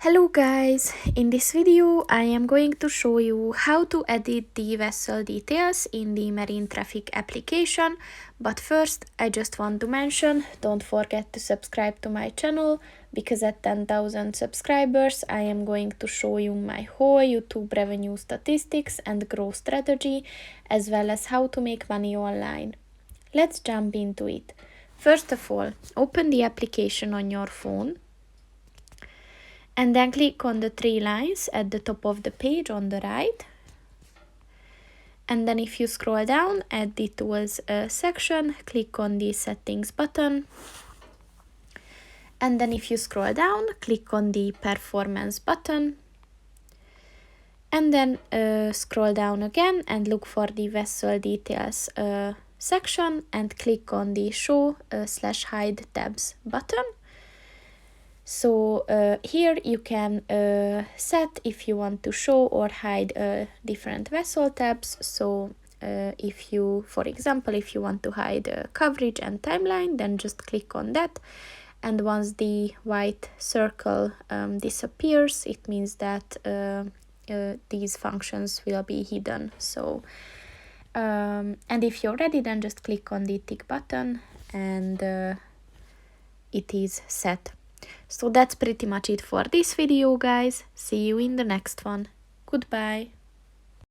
Hello guys, in this video I am going to show you how to edit the vessel details in the marine traffic application, but first I just want to mention, don't forget to subscribe to my channel, because at 10,000 subscribers I am going to show you my whole YouTube revenue statistics and growth strategy, as well as how to make money online. Let's jump into it. First of all, open the application on your phone. And then click on the three lines at the top of the page on the right. And then if you scroll down at the tools section, click on the settings button. And then if you scroll down, click on the performance button. And then scroll down again and look for the vessel details section and click on the show/hide tabs button. So here you can set if you want to show or hide different vessel tabs. So if you, for example, if you want to hide coverage and timeline, then just click on that. And once the white circle disappears, it means that these functions will be hidden. So and if you're ready, then just click on the tick button and it is set. So that's pretty much it for this video, guys. See you in the next one. Goodbye.